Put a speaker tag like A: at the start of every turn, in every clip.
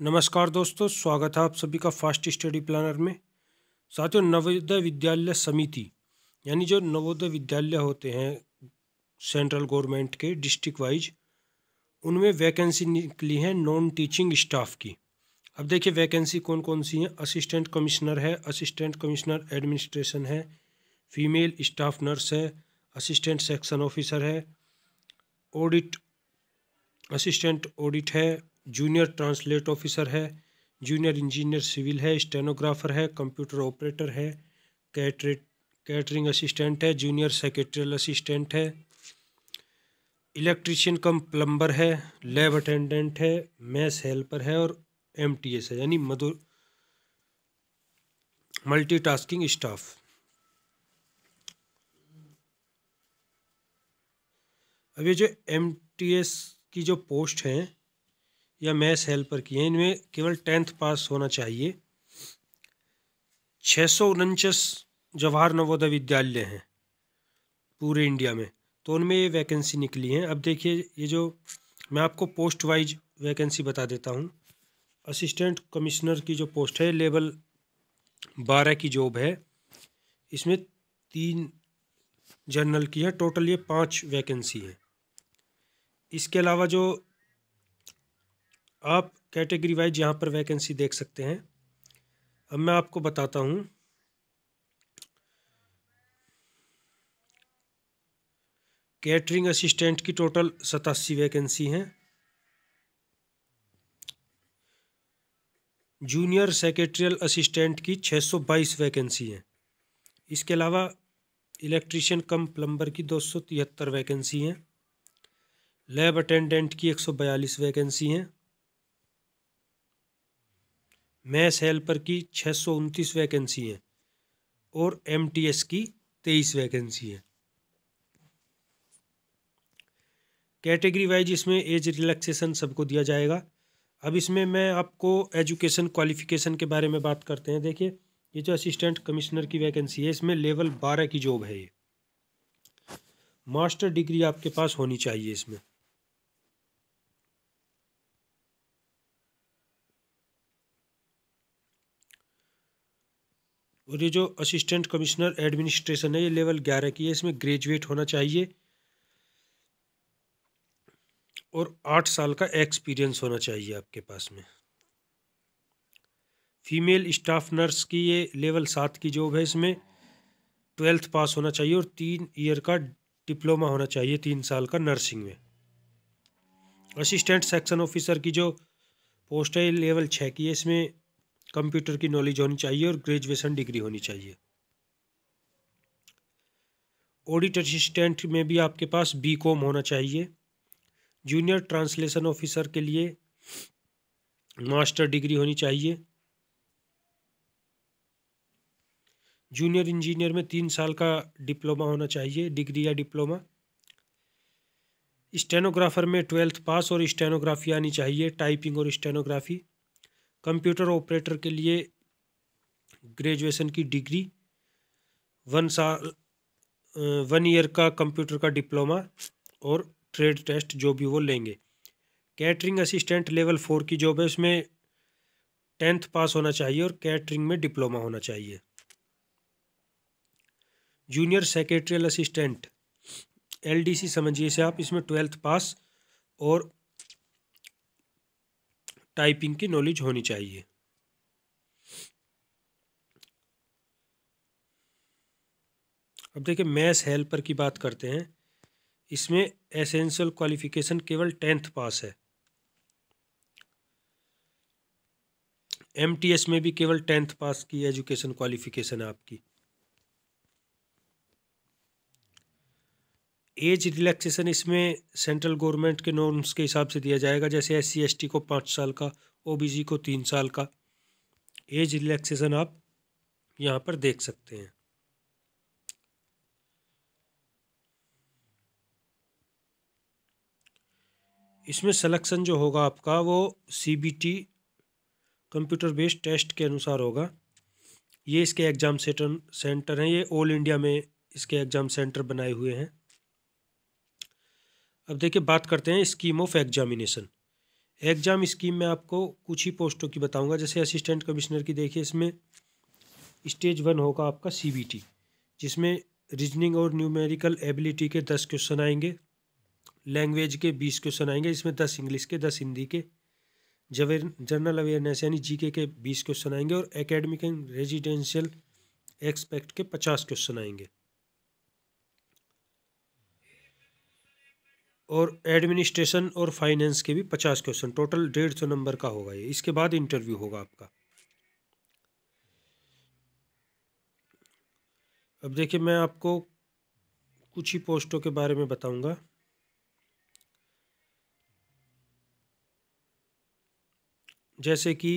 A: नमस्कार दोस्तों, स्वागत है आप सभी का फास्ट स्टडी प्लानर में। साथियों, नवोदय विद्यालय समिति यानी जो नवोदय विद्यालय होते हैं सेंट्रल गवर्नमेंट के डिस्ट्रिक्ट वाइज, उनमें वैकेंसी निकली है नॉन टीचिंग स्टाफ की। अब देखिए वैकेंसी कौन कौन सी हैं। असिस्टेंट कमिश्नर है, असिस्टेंट कमिश्नर एडमिनिस्ट्रेशन है, फीमेल स्टाफ नर्स है, असिस्टेंट सेक्शन ऑफिसर है, ऑडिट असिस्टेंट ऑडिट है, जूनियर ट्रांसलेट ऑफिसर है, जूनियर इंजीनियर सिविल है, स्टेनोग्राफर है, कंप्यूटर ऑपरेटर है, कैटरिंग असिस्टेंट है, जूनियर सेक्रेटरियल असिस्टेंट है, इलेक्ट्रीशियन कम प्लम्बर है, लैब अटेंडेंट है, मैस हेल्पर है और एमटीएस है यानी मल्टीटास्किंग स्टाफ। अब ये जो एमटीएस की जो पोस्ट हैं या मैथ्स हेल्पर की हैं, इनमें केवल 10th पास होना चाहिए। 649 जवाहर नवोदय विद्यालय हैं पूरे इंडिया में, तो उनमें ये वैकेंसी निकली हैं। अब देखिए ये जो मैं आपको पोस्ट वाइज वैकेंसी बता देता हूँ। असिस्टेंट कमिश्नर की जो पोस्ट है लेवल 12 की जॉब है, इसमें 3 जनरल की है, टोटल ये 5 वैकेंसी है। इसके अलावा जो आप कैटेगरी वाइज यहाँ पर वैकेंसी देख सकते हैं। अब मैं आपको बताता हूँ। कैटरिंग असिस्टेंट की टोटल 87 वैकेंसी हैं। जूनियर सेक्रेटरियल असिस्टेंट की 622 वैकेंसी हैं। इसके अलावा इलेक्ट्रीशियन कम प्लम्बर की 273 वैकेंसी हैं। लैब अटेंडेंट की 142 वैकेंसी हैं। मैस हेल्पर की 629 वैकेंसी हैं और एमटीएस की 23 वैकेंसी है। कैटेगरी वाइज इसमें एज रिलैक्सेशन सबको दिया जाएगा। अब इसमें मैं आपको एजुकेशन क्वालिफ़िकेशन के बारे में बात करते हैं। देखिए ये जो असिस्टेंट कमिश्नर की वैकेंसी है, इसमें लेवल 12 की जॉब है। ये मास्टर डिग्री आपके पास होनी चाहिए इसमें। और ये जो असिस्टेंट कमिश्नर एडमिनिस्ट्रेशन है, ये लेवल 11 की है। इसमें ग्रेजुएट होना चाहिए और 8 साल का एक्सपीरियंस होना चाहिए आपके पास में। फीमेल स्टाफ नर्स की ये लेवल 7 की जॉब है। इसमें 12th पास होना चाहिए और 3 ईयर का डिप्लोमा होना चाहिए, 3 साल का नर्सिंग में। असिस्टेंट सेक्शन ऑफिसर की जो पोस्ट है लेवल 6 की है। इसमें कंप्यूटर की नॉलेज होनी चाहिए और ग्रेजुएशन डिग्री होनी चाहिए। ऑडिट असिस्टेंट में भी आपके पास बीकॉम होना चाहिए। जूनियर ट्रांसलेशन ऑफिसर के लिए मास्टर डिग्री होनी चाहिए। जूनियर इंजीनियर में 3 साल का डिप्लोमा होना चाहिए, डिग्री या डिप्लोमा। स्टेनोग्राफर में 12th पास और स्टेनोग्राफी आनी चाहिए, टाइपिंग और स्टेनोग्राफी। कंप्यूटर ऑपरेटर के लिए ग्रेजुएशन की डिग्री, 1 ईयर का कंप्यूटर का डिप्लोमा और ट्रेड टेस्ट जो भी वो लेंगे। कैटरिंग असिस्टेंट लेवल 4 की जॉब है। उसमें 10th पास होना चाहिए और कैटरिंग में डिप्लोमा होना चाहिए। जूनियर सेक्रेटरियल असिस्टेंट एलडीसी समझिए इसे आप, इसमें 12th पास और टाइपिंग की नॉलेज होनी चाहिए। अब देखिए मैथ्स हेल्पर की बात करते हैं। इसमें एसेंशियल क्वालिफिकेशन केवल 10th पास है। एमटीएस में भी केवल 10th पास की एजुकेशन क्वालिफिकेशन है आपकी। एज रिलैक्सेशन इसमें सेंट्रल गवर्नमेंट के नॉर्म्स के हिसाब से दिया जाएगा। जैसे SC ST को 5 साल का, OBC को 3 साल का एज रिलैक्सेशन आप यहाँ पर देख सकते हैं। इसमें सिलेक्शन जो होगा आपका वो CBT कंप्यूटर बेस्ड टेस्ट के अनुसार होगा। ये इसके एग्ज़ाम सेंटर हैं, ये ऑल इंडिया में इसके एग्ज़ाम सेंटर बनाए हुए हैं। अब देखिए बात करते हैं scheme of examination. Exam scheme में आपको कुछ ही पोस्टों की बताऊंगा। जैसे असिस्टेंट कमिश्नर की देखिए, इसमें स्टेज 1 होगा आपका CBT, जिसमें रीजनिंग और न्यूमेरिकल एबिलिटी के 10 क्वेश्चन आएंगे। लैंग्वेज के 20 क्वेश्चन आएंगे, इसमें 10 इंग्लिश के, 10 हिंदी के। जनरल अवेयरनेस यानी GK के 20 क्वेश्चन आएंगे और एकेडमिक एंड रेजिडेंशियल एक्सपेक्ट के 50 क्वेश्चन आएंगे। और एडमिनिस्ट्रेशन और फाइनेंस के भी 50 क्वेश्चन, टोटल 150 नंबर का होगा ये। इसके बाद इंटरव्यू होगा आपका। अब देखिए, मैं आपको कुछ ही पोस्टों के बारे में बताऊंगा। जैसे कि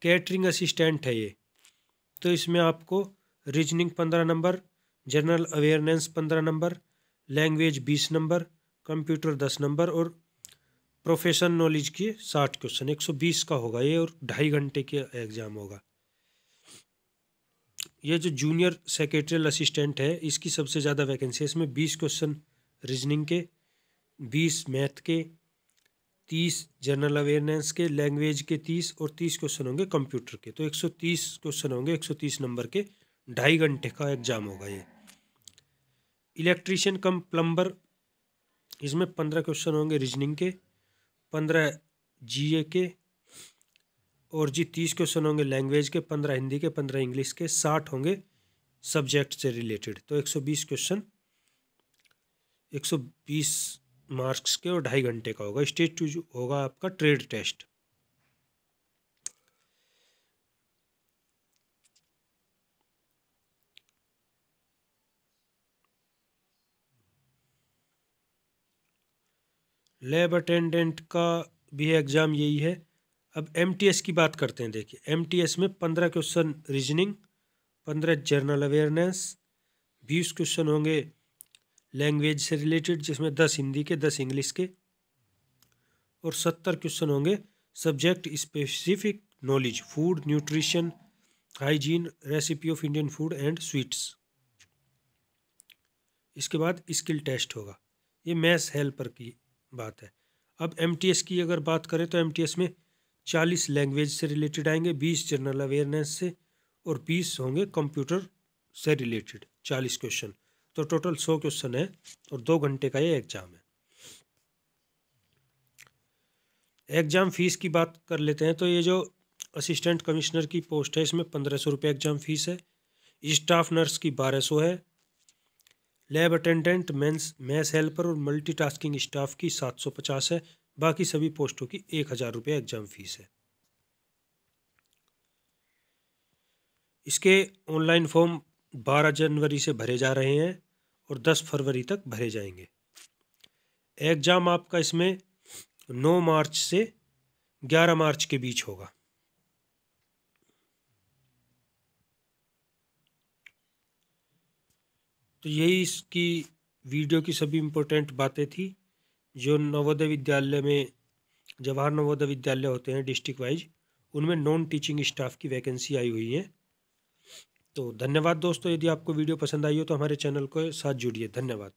A: कैटरिंग असिस्टेंट है ये, तो इसमें आपको reasoning 15 number, general awareness 15 number, language 20 number, computer 10 number और प्रोफेशन नॉलेज के 60 क्वेश्चन, 120 का होगा ये और 2.5 घंटे के एग्ज़ाम होगा। ये जो जूनियर सेक्रेटरियल असिस्टेंट है, इसकी सबसे ज़्यादा वैकेंसी है। इसमें 20 क्वेश्चन रीजनिंग के, 20 मैथ के, 30 जनरल अवेयरनेस के, लैंग्वेज के 30 और 30 क्वेश्चन होंगे कंप्यूटर के। तो 130 क्वेश्चन होंगे, 130 नंबर के, 2.5 घंटे का एग्ज़ाम होगा ये। इलेक्ट्रीशियन कम प्लम्बर, इसमें 15 क्वेश्चन होंगे रीजनिंग के, 15 GA के और 30 क्वेश्चन होंगे लैंग्वेज के, 15 हिंदी के, 15 इंग्लिश के, 60 होंगे सब्जेक्ट से रिलेटेड। तो 120 क्वेश्चन, 120 मार्क्स के और 2.5 घंटे का होगा। स्टेज 2 होगा आपका ट्रेड टेस्ट। लैब अटेंडेंट का भी एग्ज़ाम यही है। अब MTS की बात करते हैं। देखिए, MTS में 15 question reasoning, 15 general awareness, 20 question होंगे लैंग्वेज से रिलेटेड, जिसमें 10 हिंदी के, 10 इंग्लिश के और 70 क्वेश्चन होंगे subject specific knowledge, food, nutrition, hygiene, recipe of Indian food and sweets. इसके बाद स्किल टेस्ट होगा। ये मैथ्स हेल्पर की बात है। अब MTS की अगर बात करें तो MTS में 40 लैंग्वेज से रिलेटेड आएंगे, 20 जनरल अवेयरनेस से और 20 होंगे कंप्यूटर से रिलेटेड, 40 क्वेश्चन। तो टोटल 100 क्वेश्चन है और 2 घंटे का ये एग्ज़ाम है। एग्ज़ाम फ़ीस की बात कर लेते हैं। तो ये जो असिस्टेंट कमिश्नर की पोस्ट है, इसमें 1500 रुपये एग्ज़ाम फ़ीस है। स्टाफ नर्स की 1200 है। लैब अटेंडेंट, मैथ्स हेल्पर और मल्टीटास्किंग स्टाफ की 750 है। बाकी सभी पोस्टों की 1000 रुपये एग्ज़ाम फ़ीस है। इसके ऑनलाइन फॉर्म 12 जनवरी से भरे जा रहे हैं और 10 फरवरी तक भरे जाएंगे। एग्ज़ाम आपका इसमें 9 मार्च से 11 मार्च के बीच होगा। तो यही इसकी वीडियो की सभी इम्पोर्टेंट बातें थी। जो नवोदय विद्यालय में, जवाहर नवोदय विद्यालय होते हैं डिस्ट्रिक्ट वाइज, उनमें नॉन टीचिंग स्टाफ की वैकेंसी आई हुई है। तो धन्यवाद दोस्तों। यदि आपको वीडियो पसंद आई हो तो हमारे चैनल के साथ जुड़िए। धन्यवाद।